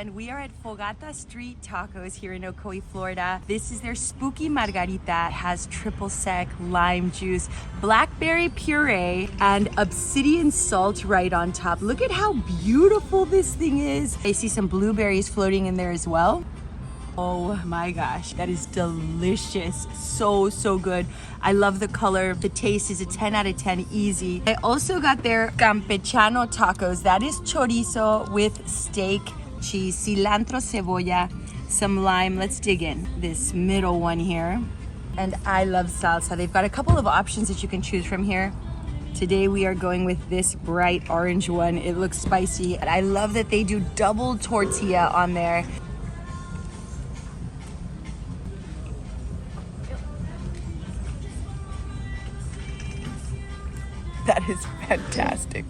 And we are at FOGATA Street Tacos here in Ocoee, Florida. This is their spooky Margarita. It has triple sec, lime juice, blackberry puree, and obsidian salt right on top. Look at how beautiful this thing is. I see some blueberries floating in there as well. Oh my gosh, that is delicious. So good. I love the color. The taste is a 10 out of 10 easy. I also got their Campechano tacos. That is chorizo with steak, cheese, cilantro, cebolla, some lime. Let's dig in. This middle one here. And I love salsa. They've got a couple of options that you can choose from here. Today we are going with this bright orange one. It looks spicy. And I love that they do double tortilla on there. That is fantastic.